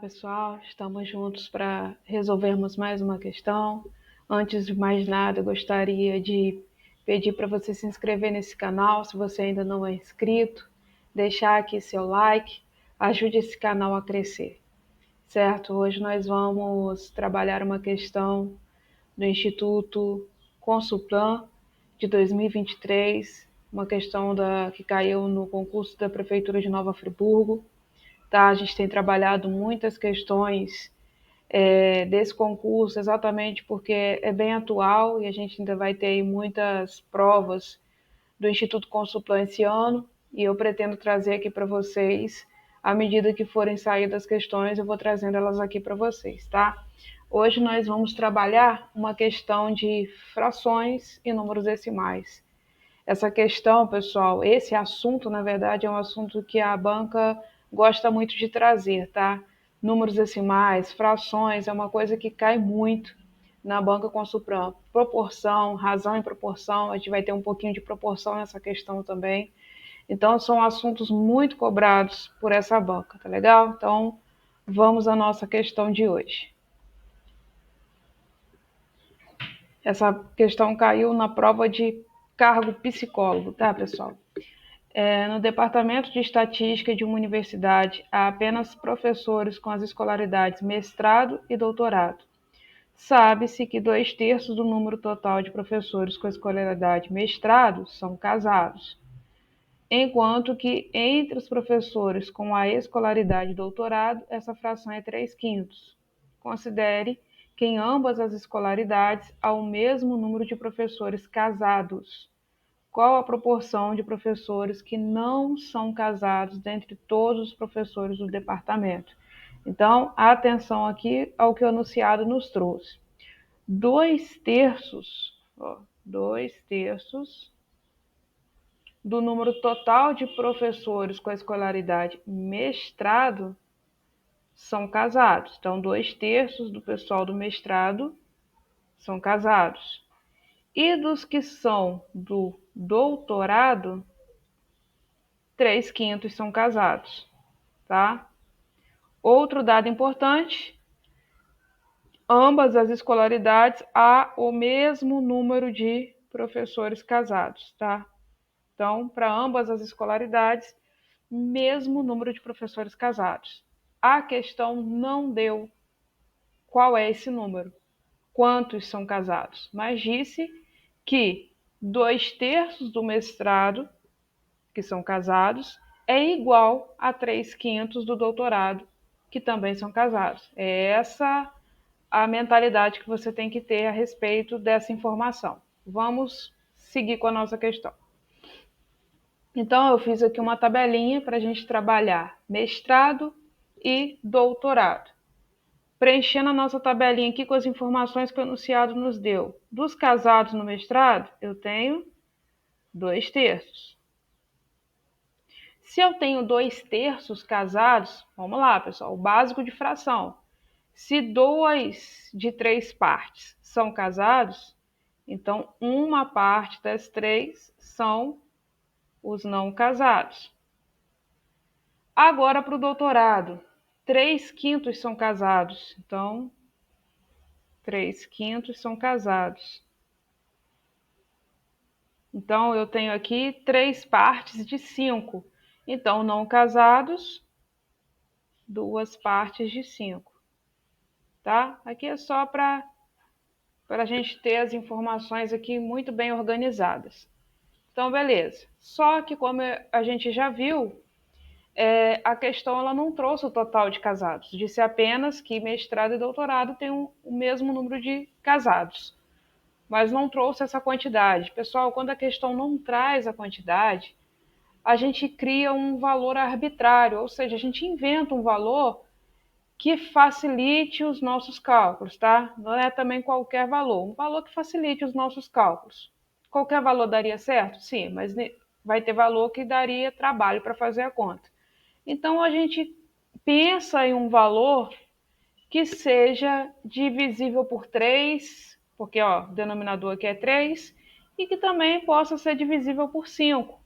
pessoal, estamos juntos para resolvermos mais uma questão. Antes de mais nada, eu gostaria de pedir para você se inscrever nesse canal, se você ainda não é inscrito, deixar aqui seu like, ajude esse canal a crescer, certo? Hoje nós vamos trabalhar uma questão do Instituto Consulplan de 2023, uma questão que caiu no concurso da Prefeitura de Nova Friburgo. Tá? A gente tem trabalhado muitas questões desse concurso, exatamente porque é bem atual e a gente ainda vai ter muitas provas do Instituto Consulplan esse ano, e eu pretendo trazer aqui para vocês, à medida que forem sair as questões, eu vou trazendo elas aqui para vocês, tá? Hoje nós vamos trabalhar uma questão de frações e números decimais. Essa questão, pessoal, esse assunto, na verdade, é um assunto que a banca gosta muito de trazer, tá? Números decimais, frações, é uma coisa que cai muito na banca Consulplan. Proporção, razão e proporção, a gente vai ter um pouquinho de proporção nessa questão também. Então, são assuntos muito cobrados por essa banca, tá legal? Então, vamos à nossa questão de hoje. Essa questão caiu na prova de cargo psicólogo, tá, pessoal? No departamento de estatística de uma universidade, há apenas professores com as escolaridades mestrado e doutorado. Sabe-se que 2/3 do número total de professores com escolaridade mestrado são casados, enquanto que entre os professores com a escolaridade doutorado, essa fração é 3/5. Considere que em ambas as escolaridades há o mesmo número de professores casados. Qual a proporção de professores que não são casados dentre todos os professores do departamento? Então, atenção aqui ao que o enunciado nos trouxe. 2/3, 2/3 do número total de professores com a escolaridade mestrado são casados. Então, 2/3 do pessoal do mestrado são casados. E dos que são do doutorado, 3/5 são casados, tá? Outro dado importante, ambas as escolaridades há o mesmo número de professores casados, tá? Então, para ambas as escolaridades, mesmo número de professores casados. A questão não deu qual é esse número, quantos são casados, mas disse que 2/3 do mestrado que são casados, é igual a 3/5 do doutorado, que também são casados. É essa a mentalidade que você tem que ter a respeito dessa informação. Vamos seguir com a nossa questão. Então, eu fiz aqui uma tabelinha para a gente trabalhar mestrado e doutorado. Preenchendo a nossa tabelinha aqui com as informações que o enunciado nos deu. Dos casados no mestrado, eu tenho 2/3. Se eu tenho 2/3 casados, vamos lá, pessoal, o básico de fração. Se 2 de 3 partes são casados, então uma parte das 3 são os não casados. Agora para o doutorado, 3/5 são casados, então 3/5 são casados. Então eu tenho aqui 3 partes de 5. Então, não casados, 2 partes de 5. Tá? Aqui é só para a gente ter as informações aqui muito bem organizadas. Então, beleza. Só que, como a gente já viu, a questão ela não trouxe o total de casados. Disse apenas que mestrado e doutorado têm o mesmo número de casados, mas não trouxe essa quantidade. Pessoal, quando a questão não traz a quantidade, a gente cria um valor arbitrário, ou seja, a gente inventa um valor que facilite os nossos cálculos, tá? Não é também qualquer valor, um valor que facilite os nossos cálculos. Qualquer valor daria certo? Sim, mas vai ter valor que daria trabalho para fazer a conta. Então, a gente pensa em um valor que seja divisível por 3, porque ó, o denominador aqui é 3, e que também possa ser divisível por 5.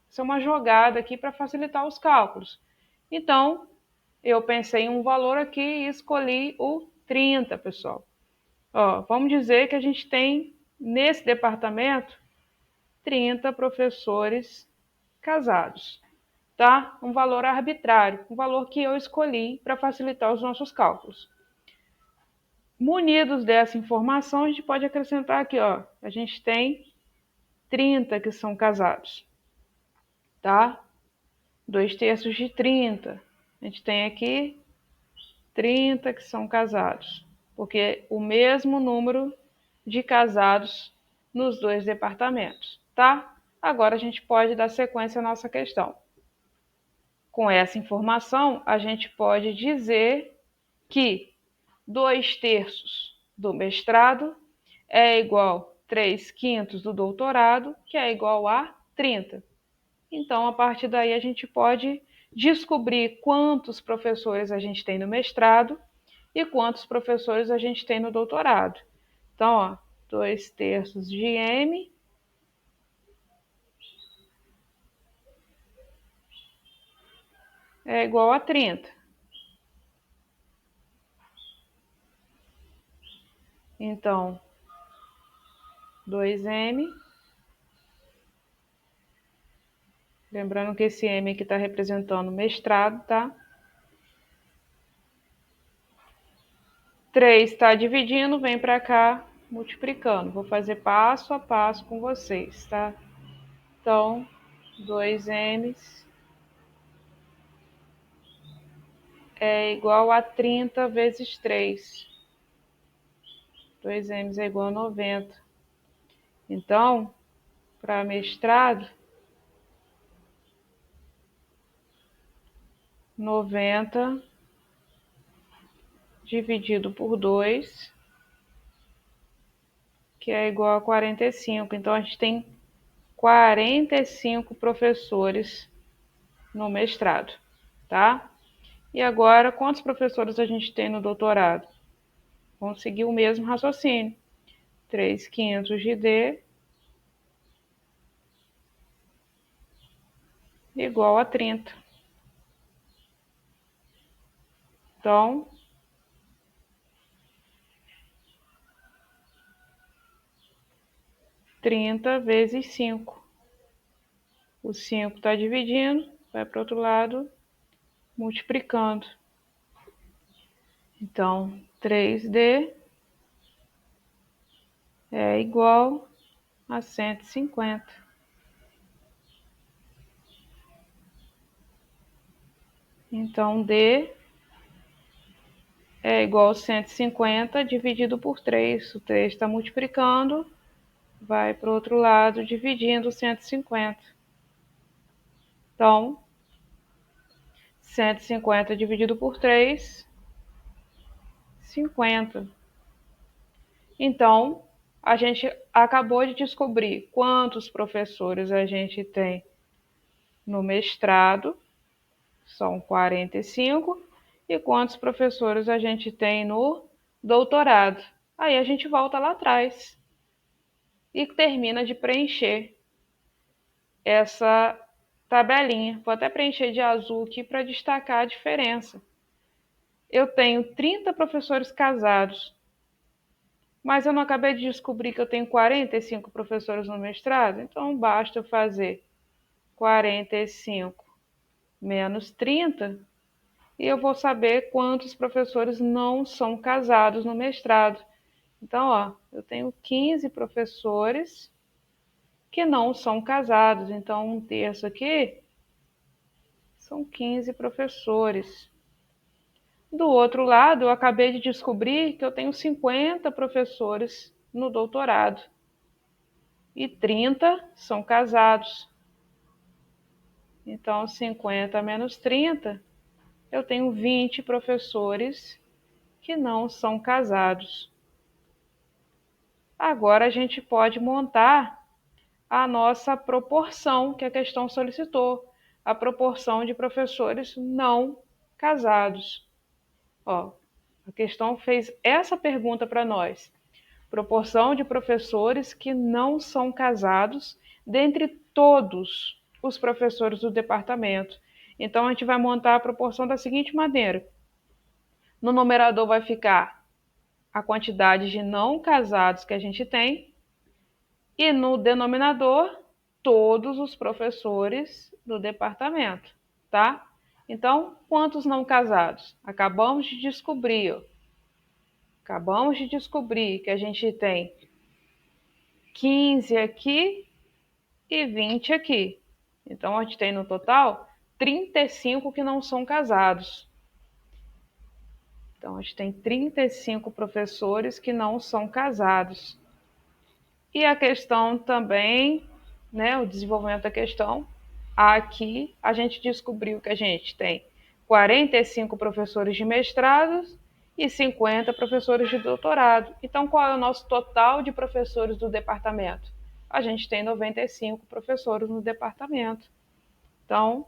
Isso é uma jogada aqui para facilitar os cálculos. Então, eu pensei em um valor aqui e escolhi o 30, pessoal. Ó, vamos dizer que a gente tem, nesse departamento, 30 professores casados, tá? Um valor arbitrário, um valor que eu escolhi para facilitar os nossos cálculos. Munidos dessa informação, a gente pode acrescentar aqui, ó, a gente tem 30 que são casados, tá? 2/3 de 30. A gente tem aqui 30 que são casados, porque o mesmo número de casados nos dois departamentos, tá? Agora a gente pode dar sequência à nossa questão. Com essa informação, a gente pode dizer que 2/3 do mestrado é igual a 3/5 do doutorado, que é igual a 30. Então, a partir daí, a gente pode descobrir quantos professores a gente tem no mestrado e quantos professores a gente tem no doutorado. Então, ó, 2/3 de M é igual a 30. Então, 2M, lembrando que esse M aqui está representando mestrado, tá? 3 está dividindo, vem para cá, multiplicando. Vou fazer passo a passo com vocês, tá? Então, 2M é igual a 30 vezes 3. 2M é igual a 90. Então, para mestrado, 90 dividido por 2, que é igual a 45. Então, a gente tem 45 professores no mestrado, tá? E agora, quantos professores a gente tem no doutorado? Vamos seguir o mesmo raciocínio. 3/5 de D igual a 30. Então, 30 vezes 5. O 5 está dividindo, vai para o outro lado, multiplicando. Então, 3D é igual a 150. Então, D é igual a 150 dividido por 3. O 3 está multiplicando, vai para o outro lado, dividindo 150. Então, 150 dividido por 3, 50. Então, a gente acabou de descobrir quantos professores a gente tem no mestrado, são 45, e quantos professores a gente tem no doutorado. Aí a gente volta lá atrás e termina de preencher essa tabelinha. Vou até preencher de azul aqui para destacar a diferença. Eu tenho 30 professores casados, mas eu não acabei de descobrir que eu tenho 45 professores no mestrado? Então, basta eu fazer 45 menos 30 e eu vou saber quantos professores não são casados no mestrado. Então, ó, eu tenho 15 professores que não são casados. Então, 1/3 aqui são 15 professores. Do outro lado, eu acabei de descobrir que eu tenho 50 professores no doutorado e 30 são casados. Então, 50 menos 30, eu tenho 20 professores que não são casados. Agora a gente pode montar a nossa proporção que a questão solicitou, a proporção de professores não casados. Ó, a questão fez essa pergunta para nós. Proporção de professores que não são casados dentre todos os professores do departamento. Então, a gente vai montar a proporção da seguinte maneira. No numerador vai ficar a quantidade de não casados que a gente tem, e no denominador, todos os professores do departamento, tá? Então, quantos não casados? Acabamos de descobrir que a gente tem 15 aqui e 20 aqui. Então, a gente tem no total 35 que não são casados. Então, a gente tem 35 professores que não são casados. E a questão também, né, o desenvolvimento da questão, aqui a gente descobriu que a gente tem 45 professores de mestrado e 50 professores de doutorado. Então, qual é o nosso total de professores do departamento? A gente tem 95 professores no departamento. Então,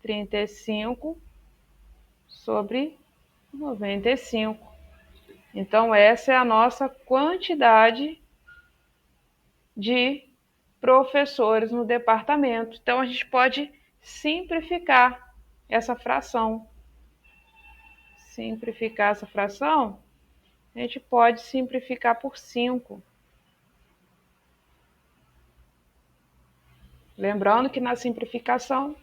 35 sobre 95. Então, essa é a nossa quantidade de professores no departamento. Então, a gente pode simplificar essa fração. Simplificar essa fração, a gente pode simplificar por 5. Lembrando que na simplificação,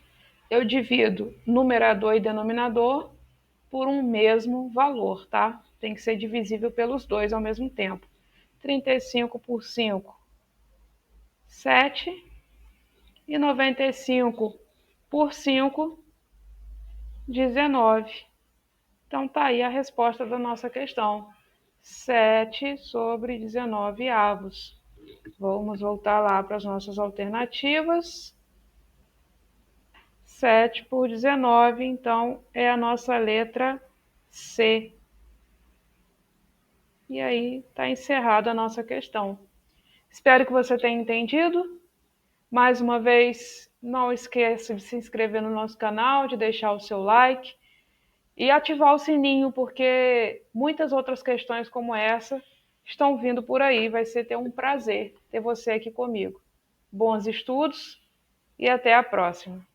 eu divido numerador e denominador por um mesmo valor, tá? Tem que ser divisível pelos dois ao mesmo tempo. 35 por 5, 7. E 95 por 5, 19. Então, tá aí a resposta da nossa questão. 7 sobre 19 avos. Vamos voltar lá para as nossas alternativas. 7 por 19, então, é a nossa letra C. E aí está encerrada a nossa questão. Espero que você tenha entendido. Mais uma vez, não esqueça de se inscrever no nosso canal, de deixar o seu like e ativar o sininho, porque muitas outras questões como essa estão vindo por aí. Vai ser um prazer ter você aqui comigo. Bons estudos e até a próxima.